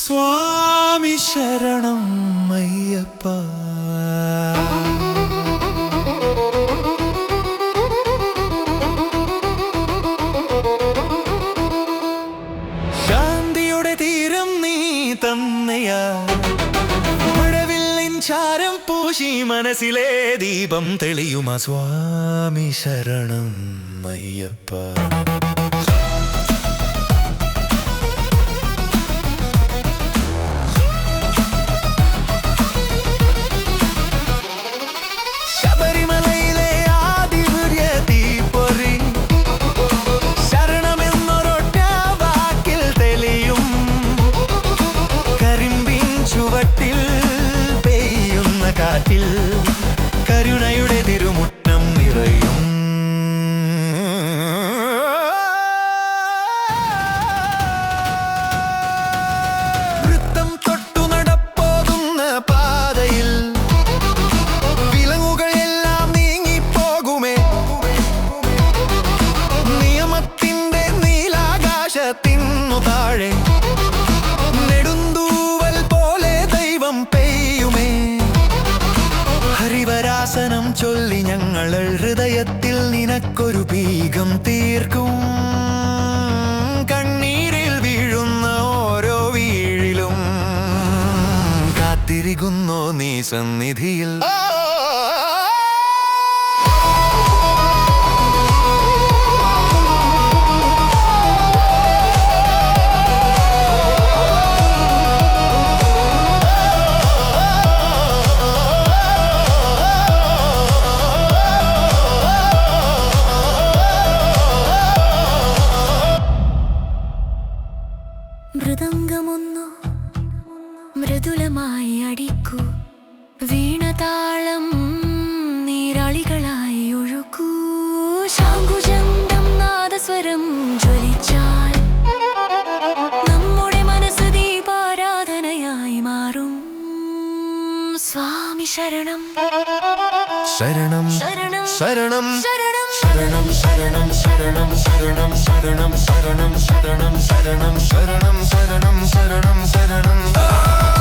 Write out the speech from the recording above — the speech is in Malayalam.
സ്വാമി ശരണം അയ്യപ്പ. ശാന്തിയുടെ തീരം നീ തന്നെയാ, മഴവില്ലിൻ ചാരം പൂശി മനസ്സിലെ ദീപം തെളിയുമാ. സ്വാമി ശരണം അയ്യപ്പ. കാറ്റിൽ കരുണയുടെ തിരുമുറ്റം നിറയും. വൃത്തം തൊട്ടു നടപ്പോകുന്ന പാതയിൽ വിലങ്ങുകളെല്ലാം നീങ്ങിപ്പോകുമേ. നിയമത്തിന്റെ നീലാകാശത്തിനു താഴെ നെടുന്തൂവൽ പോലെ ദൈവം പെയ്യുമേ. ഹരിവരാസനം ചൊല്ലി ഞങ്ങൾ ഹൃദയത്തിൽ നിനക്കൊരു ബീഗം തീർക്കും. കണ്ണീരിൽ വീഴുന്ന ഓരോ വീഴിലും കാത്തിരിക്കുന്നോ നീ സന്നിധിയിൽ. മൃദംഗമൊന്നു മൃദുലമായി അടിക്കൂ, വീണതാളം നീരാളികളായി ഒഴുകൂ. ശാങ്കുചന്തം നാദസ്വരം ജ്വലിച്ചാൽ നമ്മുടെ മനസ്സ് ദീപാരാധനയായി മാറും. സ്വാമി ശരണം ശരണം ശരണം ശരണം ശരണം ശരണം ശരണം ശരണം ശരണം ശരണം ശരണം ശരണം ശരണം ശരണം ശരണം ശരണം ശരണം.